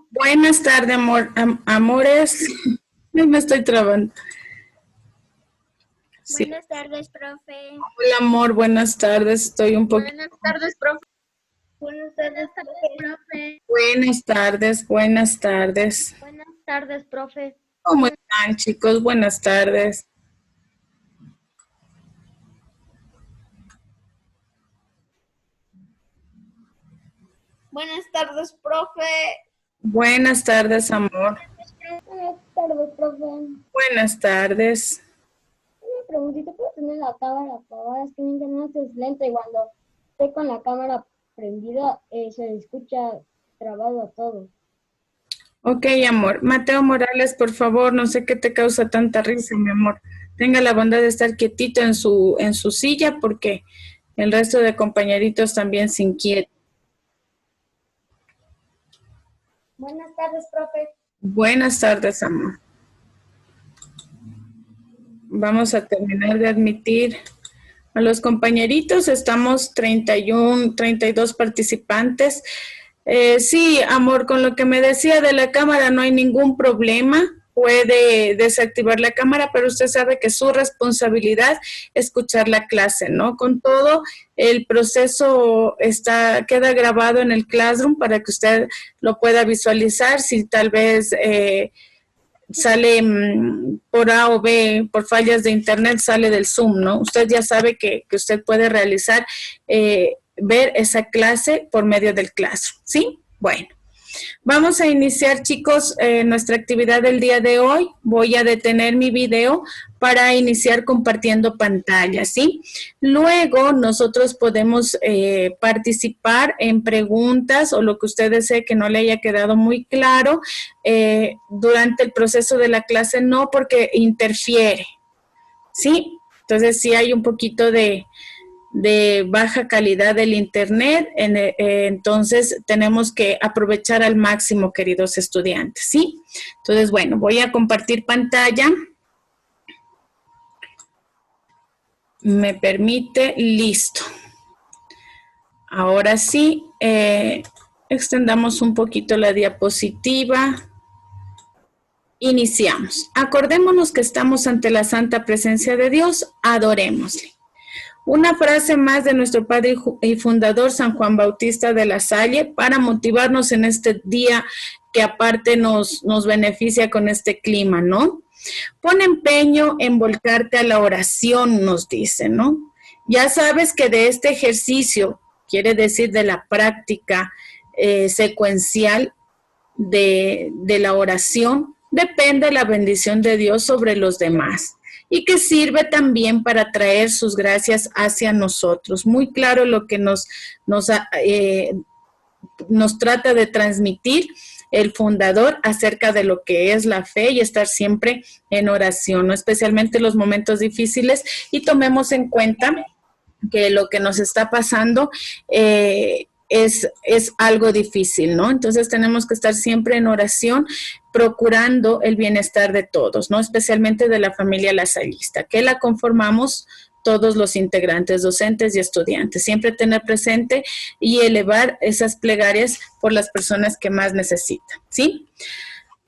Buenas tardes, amores. Me estoy trabando. Sí. Buenas tardes, profe. Hola, amor, buenas tardes. Estoy un poco... Buenas tardes, profe. Buenas tardes, profe. Buenas tardes, buenas tardes. Buenas tardes, profe. ¿Cómo están, chicos? Buenas tardes. Buenas tardes, profe. Buenas tardes, amor. Buenas tardes, profe. Buenas tardes. Una preguntita, ¿puedo tener la cámara apagada? Es que mi internet es lento y cuando estoy con la cámara prendida se escucha trabado a todo. Ok, amor. Mateo Morales, por favor, no sé qué te causa tanta risa, mi amor. Tenga la bondad de estar quietito en su silla porque el resto de compañeritos también se inquietan. Buenas tardes, profe. Buenas tardes, amor. Vamos a terminar de admitir a los compañeritos. Estamos 31, 32 participantes. Sí, amor, con lo que me decía de la cámara no hay ningún problema. Puede desactivar la cámara, pero usted sabe que su responsabilidad es escuchar la clase, ¿no? Con todo, el proceso queda grabado en el Classroom para que usted lo pueda visualizar. Si tal vez sale por A o B, por fallas de internet, sale del Zoom, ¿no? Usted ya sabe que usted puede realizar, ver esa clase por medio del Classroom, ¿sí? Bueno. Vamos a iniciar, chicos, nuestra actividad del día de hoy. Voy a detener mi video para iniciar compartiendo pantalla, ¿sí? Luego, nosotros podemos participar en preguntas o lo que usted desee que no le haya quedado muy claro durante el proceso de la clase, no porque interfiere, ¿sí? Entonces, sí hay un poquito de baja calidad del internet, entonces tenemos que aprovechar al máximo, queridos estudiantes, ¿sí? Entonces, bueno, voy a compartir pantalla. Me permite, listo. Ahora sí, extendamos un poquito la diapositiva. Iniciamos. Acordémonos que estamos ante la santa presencia de Dios, adorémosle. Una frase más de nuestro padre y fundador San Juan Bautista de la Salle para motivarnos en este día que aparte nos beneficia con este clima, ¿no? Pon empeño en volcarte a la oración, nos dice, ¿no? Ya sabes que de este ejercicio, quiere decir de la práctica secuencial de la oración, depende la bendición de Dios sobre los demás y que sirve también para traer sus gracias hacia nosotros. Muy claro lo que nos trata de transmitir el fundador acerca de lo que es la fe y estar siempre en oración, ¿no? Especialmente en los momentos difíciles, y tomemos en cuenta que lo que nos está pasando es algo difícil, ¿no? Entonces tenemos que estar siempre en oración, procurando el bienestar de todos, ¿no? Especialmente de la familia lasallista, que la conformamos todos los integrantes, docentes y estudiantes. Siempre tener presente y elevar esas plegarias por las personas que más necesitan, ¿sí?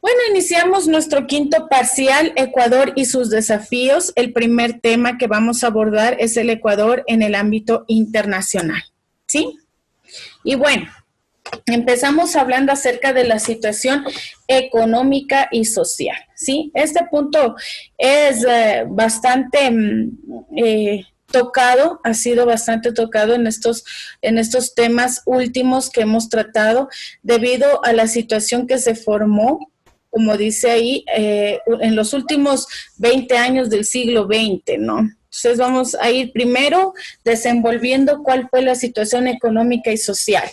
Bueno, iniciamos nuestro quinto parcial, Ecuador y sus desafíos. El primer tema que vamos a abordar es el Ecuador en el ámbito internacional, ¿sí? Y bueno, empezamos hablando acerca de la situación económica y social, ¿sí? Este punto es bastante tocado, ha sido bastante tocado en estos temas últimos que hemos tratado debido a la situación que se formó, como dice ahí, en los últimos 20 años del siglo XX, ¿no? Entonces vamos a ir primero desenvolviendo cuál fue la situación económica y social.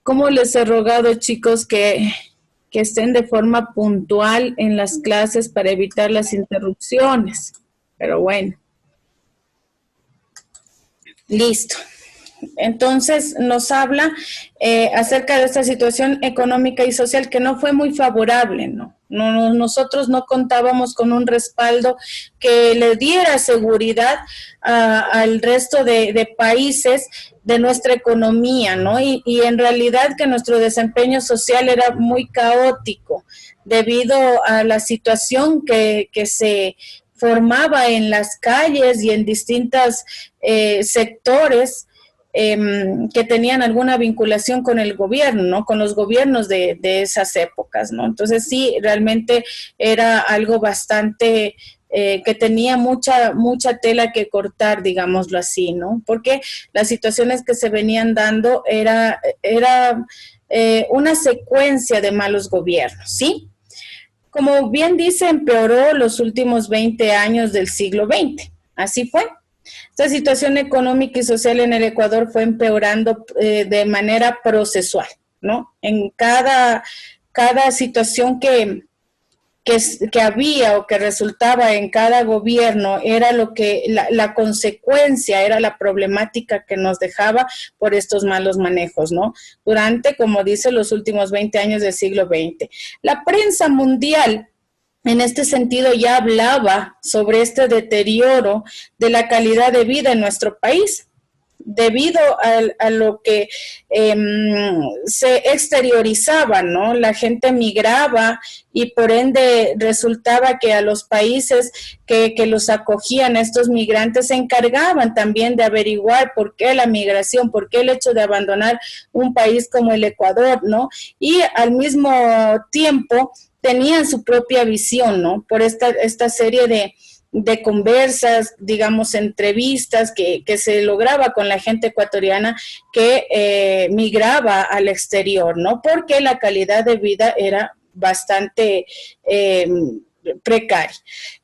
¿Cómo les he rogado, chicos, que estén de forma puntual en las clases para evitar las interrupciones? Pero bueno. Listo. Entonces nos habla acerca de esta situación económica y social que no fue muy favorable, ¿no? Nosotros no contábamos con un respaldo que le diera seguridad al resto de países de nuestra economía, ¿no? Y en realidad que nuestro desempeño social era muy caótico debido a la situación que se formaba en las calles y en distintos sectores que tenían alguna vinculación con el gobierno, ¿no? Con los gobiernos de esas épocas, ¿no? Entonces sí, realmente era algo bastante que tenía mucha tela que cortar, digámoslo así, ¿no? Porque las situaciones que se venían dando era una secuencia de malos gobiernos, ¿sí? Como bien dice, empeoró los últimos 20 años del siglo XX. Así fue. Esta situación económica y social en el Ecuador fue empeorando de manera procesual, ¿no? En cada situación que había o que resultaba en cada gobierno era lo que la consecuencia, era la problemática que nos dejaba por estos malos manejos, ¿no? Durante, como dice, los últimos 20 años del siglo XX. La prensa mundial en este sentido ya hablaba sobre este deterioro de la calidad de vida en nuestro país debido a lo que se exteriorizaba, ¿no? La gente migraba y por ende resultaba que a los países que los acogían estos migrantes se encargaban también de averiguar por qué la migración, por qué el hecho de abandonar un país como el Ecuador, ¿no? Y al mismo tiempo tenían su propia visión, ¿no? Por esta serie de conversas, digamos, entrevistas que se lograba con la gente ecuatoriana que migraba al exterior, ¿no? Porque la calidad de vida era bastante precaria.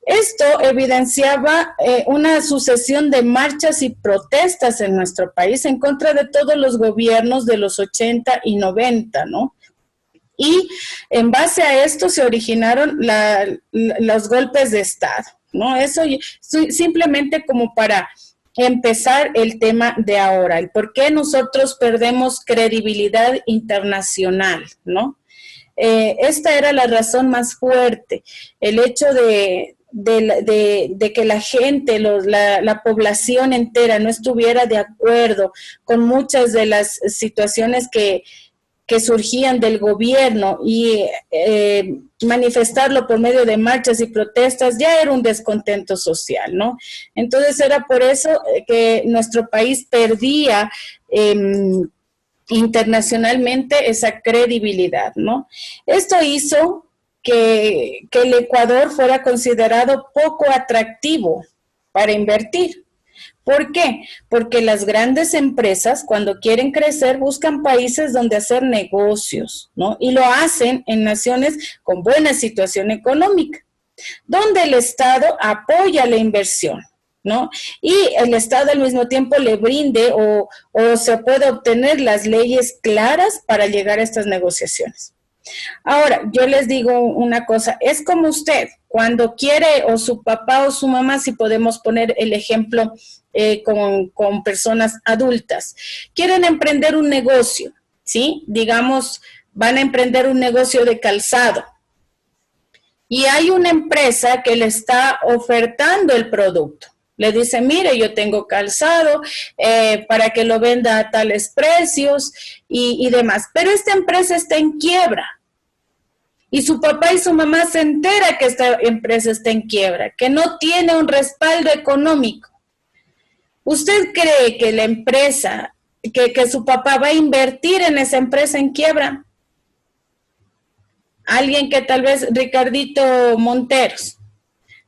Esto evidenciaba una sucesión de marchas y protestas en nuestro país en contra de todos los gobiernos de los 80 y 90, ¿no? Y en base a esto se originaron los golpes de Estado, ¿no? Eso simplemente como para empezar el tema de ahora, el por qué nosotros perdemos credibilidad internacional, ¿no? Esta era la razón más fuerte, el hecho de que la gente, la población entera no estuviera de acuerdo con muchas de las situaciones que surgían del gobierno y manifestarlo por medio de marchas y protestas ya era un descontento social, ¿no? Entonces era por eso que nuestro país perdía internacionalmente esa credibilidad, ¿no? Esto hizo que el Ecuador fuera considerado poco atractivo para invertir. ¿Por qué? Porque las grandes empresas, cuando quieren crecer, buscan países donde hacer negocios, ¿no? Y lo hacen en naciones con buena situación económica, donde el Estado apoya la inversión, ¿no? Y el Estado al mismo tiempo le brinde o se puede obtener las leyes claras para llegar a estas negociaciones. Ahora, yo les digo una cosa, es como usted, cuando quiere, o su papá o su mamá, si podemos poner el ejemplo con personas adultas, quieren emprender un negocio, ¿sí? Digamos, van a emprender un negocio de calzado. Y hay una empresa que le está ofertando el producto. Le dice, mire, yo tengo calzado para que lo venda a tales precios y demás. Pero esta empresa está en quiebra. Y su papá y su mamá se entera que esta empresa está en quiebra, que no tiene un respaldo económico. ¿Usted cree que la empresa, que su papá va a invertir en esa empresa en quiebra? Alguien que tal vez, Ricardito Monteros,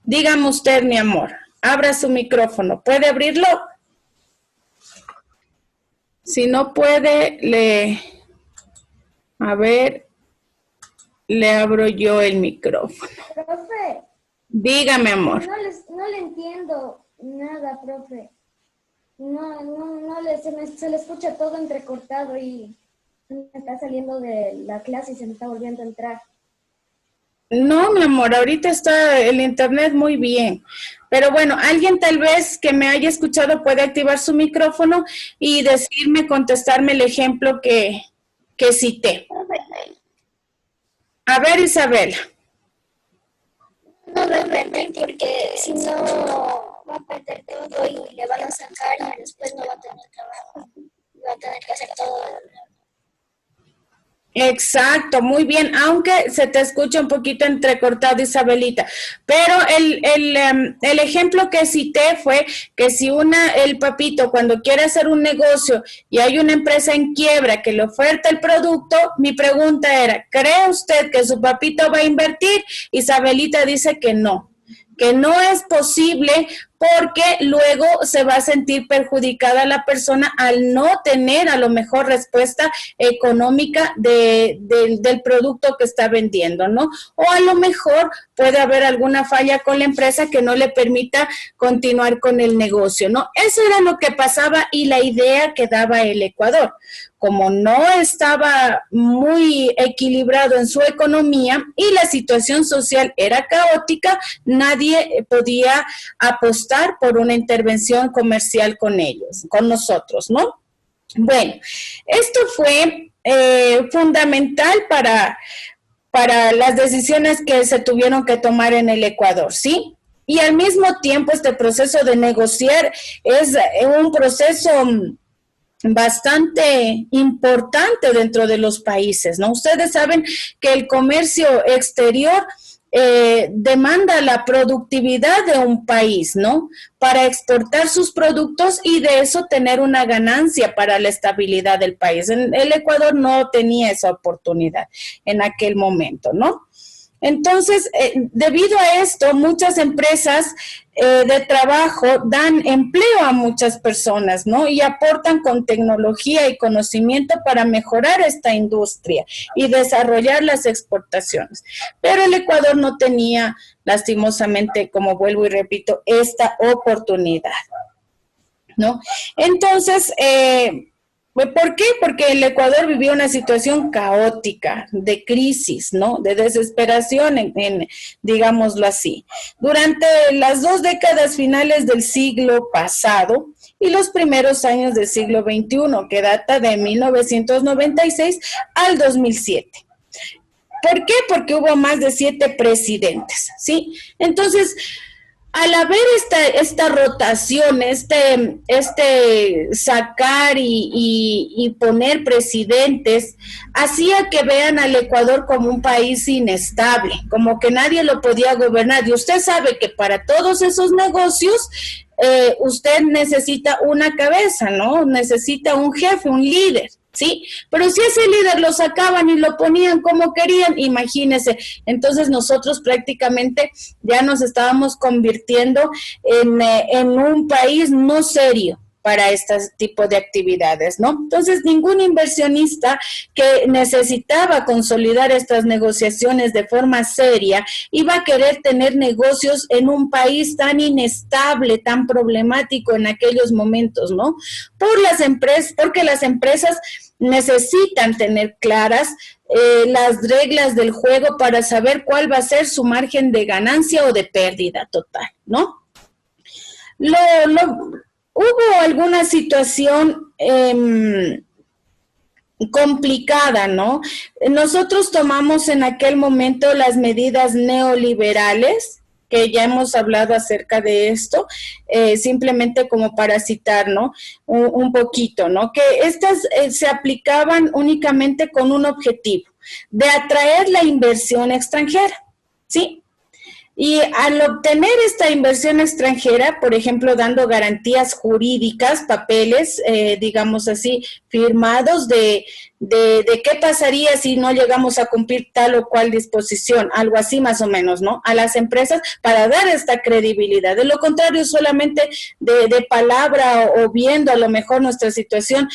dígame usted, mi amor, abra su micrófono. ¿Puede abrirlo? Si no puede, a ver, le abro yo el micrófono. Profe. Dígame, amor. No le entiendo nada, profe. Se le escucha todo entrecortado y me está saliendo de la clase y se me está volviendo a entrar. No, mi amor, ahorita está el internet muy bien. Pero bueno, alguien tal vez que me haya escuchado puede activar su micrófono y decirme, contestarme el ejemplo que cité. A ver, Isabela. No va a perder porque si no va a perder todo y le van a sacar y después no va a tener trabajo. Va a tener que hacer todo. Exacto, muy bien, aunque se te escucha un poquito entrecortado, Isabelita, pero el ejemplo que cité fue que si el papito cuando quiere hacer un negocio y hay una empresa en quiebra que le oferta el producto, mi pregunta era, ¿cree usted que su papito va a invertir? Isabelita dice que no es posible porque luego se va a sentir perjudicada la persona al no tener a lo mejor respuesta económica del producto que está vendiendo, ¿no? O a lo mejor puede haber alguna falla con la empresa que no le permita continuar con el negocio, ¿no? Eso era lo que pasaba y la idea que daba el Ecuador. Como no estaba muy equilibrado en su economía y la situación social era caótica, nadie podía apostar por una intervención comercial con ellos, con nosotros, ¿no? Bueno, esto fue fundamental para las decisiones que se tuvieron que tomar en el Ecuador, ¿sí? Y al mismo tiempo este proceso de negociar es un proceso bastante importante dentro de los países, ¿no? Ustedes saben que el comercio exterior demanda la productividad de un país, ¿no? Para exportar sus productos y de eso tener una ganancia para la estabilidad del país. El Ecuador no tenía esa oportunidad en aquel momento, ¿no? Entonces, debido a esto, muchas empresas de trabajo dan empleo a muchas personas, ¿no? Y aportan con tecnología y conocimiento para mejorar esta industria y desarrollar las exportaciones. Pero el Ecuador no tenía, lastimosamente, como vuelvo y repito, esta oportunidad, ¿no? Entonces, ¿por qué? Porque el Ecuador vivió una situación caótica, de crisis, ¿no? De desesperación, digámoslo así. Durante las 2 décadas finales del siglo pasado y los primeros años del siglo XXI, que data de 1996 al 2007. ¿Por qué? Porque hubo más de 7 presidentes, ¿sí? Entonces, al haber esta rotación, sacar y poner presidentes, hacía que vean al Ecuador como un país inestable, como que nadie lo podía gobernar. Y usted sabe que para todos esos negocios, usted necesita una cabeza, ¿no? Necesita un jefe, un líder. ¿Sí? Pero si ese líder lo sacaban y lo ponían como querían, imagínense, entonces nosotros prácticamente ya nos estábamos convirtiendo en un país no serio para este tipo de actividades, ¿no? Entonces, ningún inversionista que necesitaba consolidar estas negociaciones de forma seria iba a querer tener negocios en un país tan inestable, tan problemático en aquellos momentos, ¿no? Porque las empresas necesitan tener claras las reglas del juego para saber cuál va a ser su margen de ganancia o de pérdida total, ¿no? Hubo alguna situación complicada, ¿no? Nosotros tomamos en aquel momento las medidas neoliberales, que ya hemos hablado acerca de esto, simplemente como para citar, ¿no? Un poquito, ¿no? Que estas se aplicaban únicamente con un objetivo, de atraer la inversión extranjera, ¿sí? Y al obtener esta inversión extranjera, por ejemplo, dando garantías jurídicas, papeles, digamos así, firmados de qué pasaría si no llegamos a cumplir tal o cual disposición, algo así más o menos, ¿no? A las empresas para dar esta credibilidad. De lo contrario, solamente de palabra o viendo a lo mejor nuestra situación,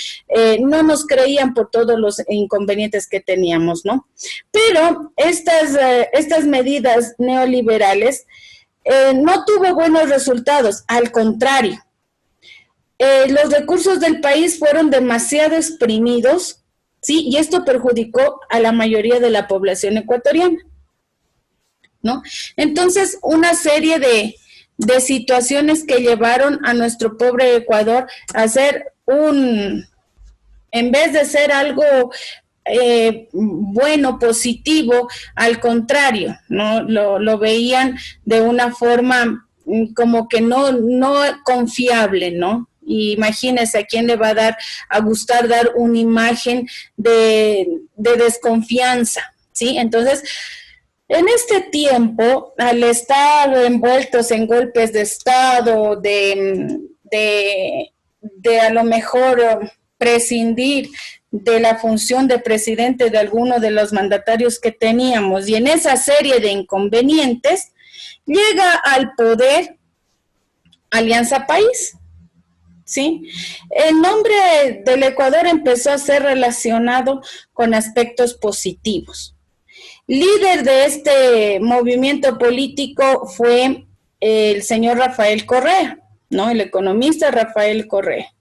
no nos creían por todos los inconvenientes que teníamos, ¿no? Pero estas medidas neoliberales no tuvo buenos resultados, al contrario. Los recursos del país fueron demasiado exprimidos, ¿sí? Y esto perjudicó a la mayoría de la población ecuatoriana. ¿no? Entonces, una serie de situaciones que llevaron a nuestro pobre Ecuador a ser en vez de ser algo bueno, positivo, al contrario, ¿no? Lo veían de una forma como que no confiable, ¿no? Y imagínense a quién le va a gustar dar una imagen de desconfianza, ¿sí? Entonces, en este tiempo, al estar envueltos en golpes de Estado, de a lo mejor prescindir de la función de presidente de alguno de los mandatarios que teníamos, y en esa serie de inconvenientes, llega al poder Alianza País, ¿sí? El nombre del Ecuador empezó a ser relacionado con aspectos positivos. Líder de este movimiento político fue el señor Rafael Correa, ¿no? El economista Rafael Correa.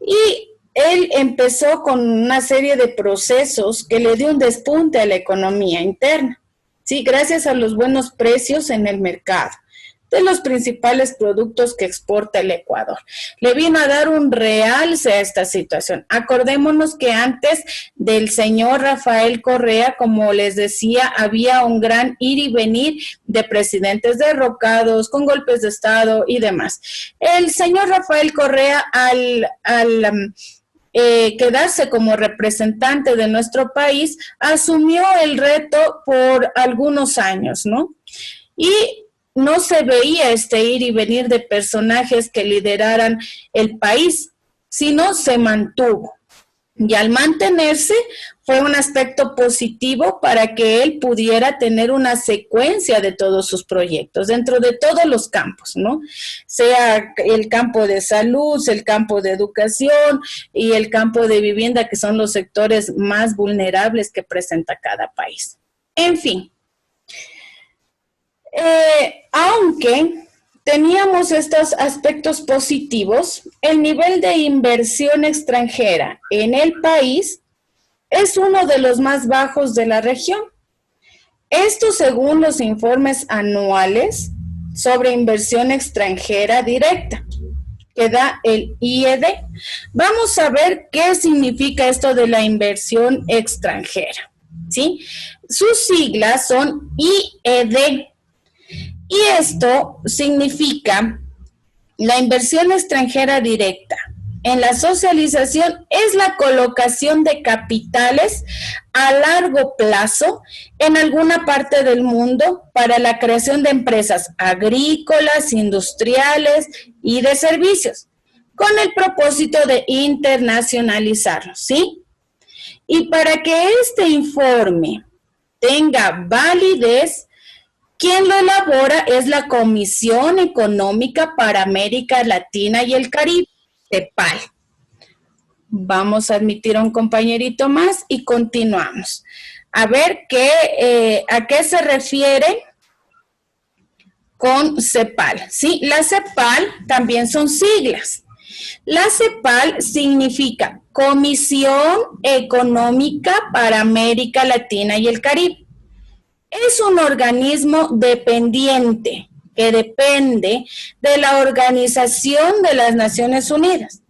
Y él empezó con una serie de procesos que le dio un despunte a la economía interna, ¿sí? Gracias a los buenos precios en el mercado de los principales productos que exporta el Ecuador. Le vino a dar un realce a esta situación. Acordémonos que antes del señor Rafael Correa, como les decía, había un gran ir y venir de presidentes derrocados, con golpes de Estado y demás. El señor Rafael Correa, al quedarse como representante de nuestro país, asumió el reto por algunos años, ¿no? Y no se veía este ir y venir de personajes que lideraran el país, sino se mantuvo. Y al mantenerse fue un aspecto positivo para que él pudiera tener una secuencia de todos sus proyectos dentro de todos los campos, ¿no? Sea el campo de salud, el campo de educación y el campo de vivienda, que son los sectores más vulnerables que presenta cada país. En fin, aunque teníamos estos aspectos positivos, el nivel de inversión extranjera en el país es uno de los más bajos de la región. Esto según los informes anuales sobre inversión extranjera directa que da el IED. Vamos a ver qué significa esto de la inversión extranjera, ¿sí? Sus siglas son IED. Y esto significa la inversión extranjera directa. En la socialización es la colocación de capitales a largo plazo en alguna parte del mundo para la creación de empresas agrícolas, industriales y de servicios, con el propósito de internacionalizarlos, ¿sí? Y para que este informe tenga validez, quien lo elabora es la Comisión Económica para América Latina y el Caribe, CEPAL. Vamos a admitir a un compañerito más y continuamos. A ver a qué se refiere con CEPAL, ¿sí? La CEPAL también son siglas. La CEPAL significa Comisión Económica para América Latina y el Caribe. Es un organismo dependiente que depende de la Organización de las Naciones Unidas,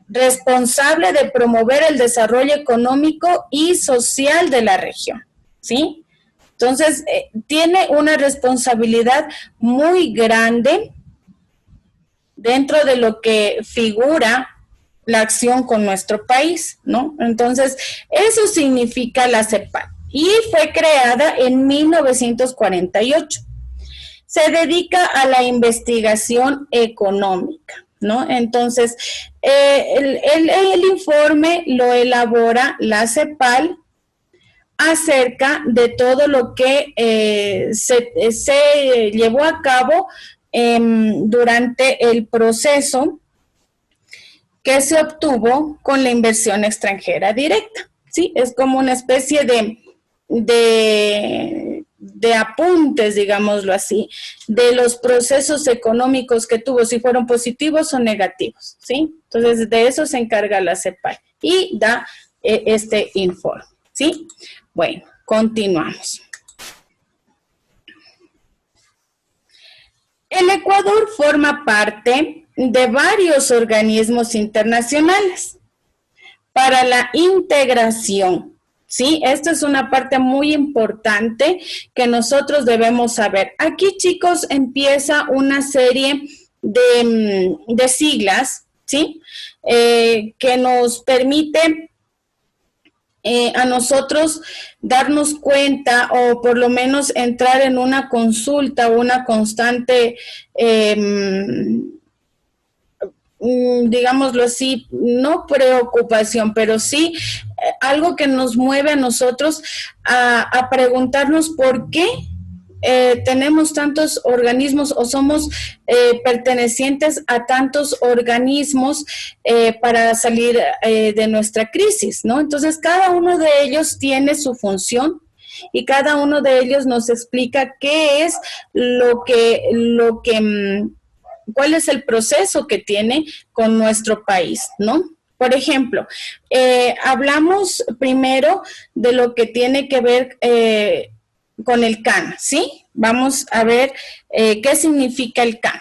responsable de promover el desarrollo económico y social de la región, ¿sí? Entonces, tiene una responsabilidad muy grande dentro de lo que figura la acción con nuestro país, ¿no? Entonces, eso significa la CEPAL. Y fue creada en 1948. Se dedica a la investigación económica, ¿no? Entonces, el informe lo elabora la CEPAL acerca de todo lo que se llevó a cabo durante el proceso que se obtuvo con la inversión extranjera directa, ¿sí? Es como una especie de apuntes, digámoslo así, de los procesos económicos que tuvo, si fueron positivos o negativos, ¿sí? Entonces, de eso se encarga la CEPAL y da este informe, ¿sí? Bueno, continuamos. El Ecuador forma parte de varios organismos internacionales para la integración, ¿sí? Esta es una parte muy importante que nosotros debemos saber. Aquí, chicos, empieza una serie de siglas, ¿sí? Que nos permite a nosotros darnos cuenta o por lo menos entrar en una consulta o una constante, digámoslo así, no preocupación, pero sí algo que nos mueve a nosotros a preguntarnos por qué tenemos tantos organismos o somos pertenecientes a tantos organismos para salir de nuestra crisis, ¿no? Entonces, cada uno de ellos tiene su función y cada uno de ellos nos explica qué es cuál es el proceso que tiene con nuestro país, ¿no? Por ejemplo, hablamos primero de lo que tiene que ver con el CAN, ¿sí? Vamos a ver qué significa el CAN.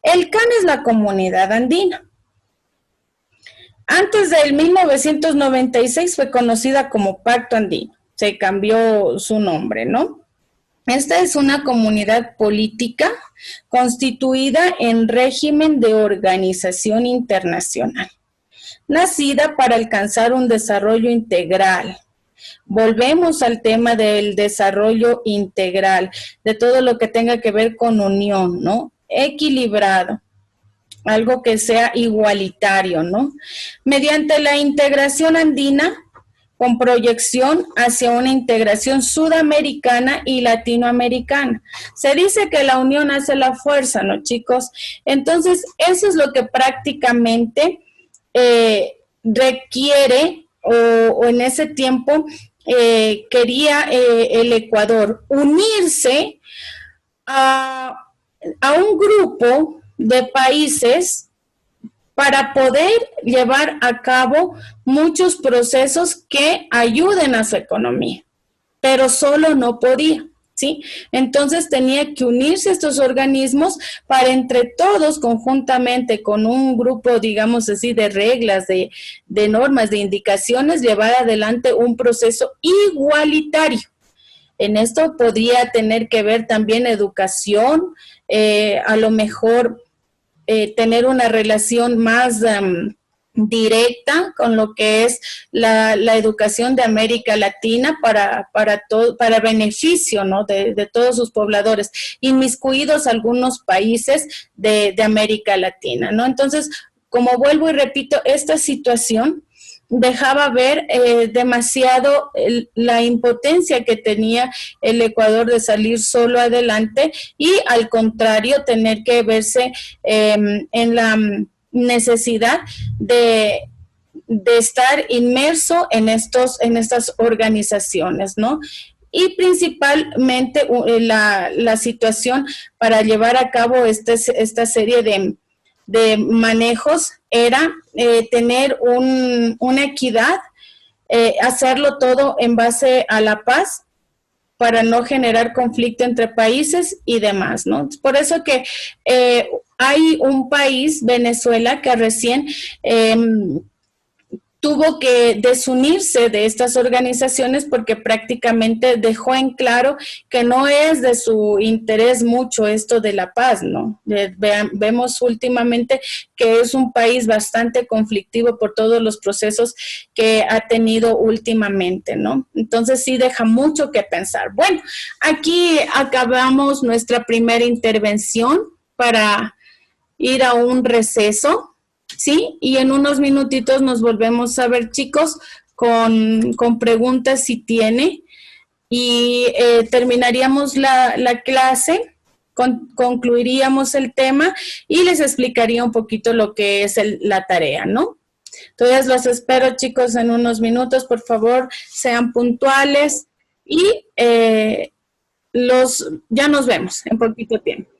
El CAN es la Comunidad Andina. Antes del 1996 fue conocida como Pacto Andino. Se cambió su nombre, ¿no? Esta es una comunidad política constituida en régimen de organización internacional, nacida para alcanzar un desarrollo integral. Volvemos al tema del desarrollo integral, de todo lo que tenga que ver con unión, ¿no? Equilibrado, algo que sea igualitario, ¿no? Mediante la integración andina, con proyección hacia una integración sudamericana y latinoamericana. Se dice que la unión hace la fuerza, ¿no, chicos? Entonces, eso es lo que prácticamente requiere o en ese tiempo quería el Ecuador unirse a un grupo de países para poder llevar a cabo muchos procesos que ayuden a su economía, pero solo no podía, ¿sí? Entonces tenía que unirse a estos organismos para entre todos, conjuntamente con un grupo, digamos así, de reglas, de normas, de indicaciones, llevar adelante un proceso igualitario. En esto podría tener que ver también educación, a lo mejor tener una relación más directa con lo que es la educación de América Latina para beneficio, ¿no? de todos sus pobladores, inmiscuidos algunos países de América Latina, ¿no? Entonces, como vuelvo y repito, esta situación dejaba ver demasiado la impotencia que tenía el Ecuador de salir solo adelante y al contrario tener que verse en la necesidad de estar inmerso en estas organizaciones, ¿no? Y principalmente la situación para llevar a cabo esta serie de manejos era tener una equidad, hacerlo todo en base a la paz para no generar conflicto entre países y demás, ¿no? Por eso que hay un país, Venezuela, que recién tuvo que desunirse de estas organizaciones porque prácticamente dejó en claro que no es de su interés mucho esto de la paz, ¿no? Vemos últimamente que es un país bastante conflictivo por todos los procesos que ha tenido últimamente, ¿no? Entonces sí deja mucho que pensar. Bueno, aquí acabamos nuestra primera intervención para ir a un receso. ¿Sí? Y en unos minutitos nos volvemos a ver, chicos, con preguntas si tiene. Y terminaríamos la clase, concluiríamos el tema y les explicaría un poquito lo que es la tarea, ¿no? Entonces los espero, chicos, en unos minutos. Por favor, sean puntuales y ya nos vemos en poquito tiempo.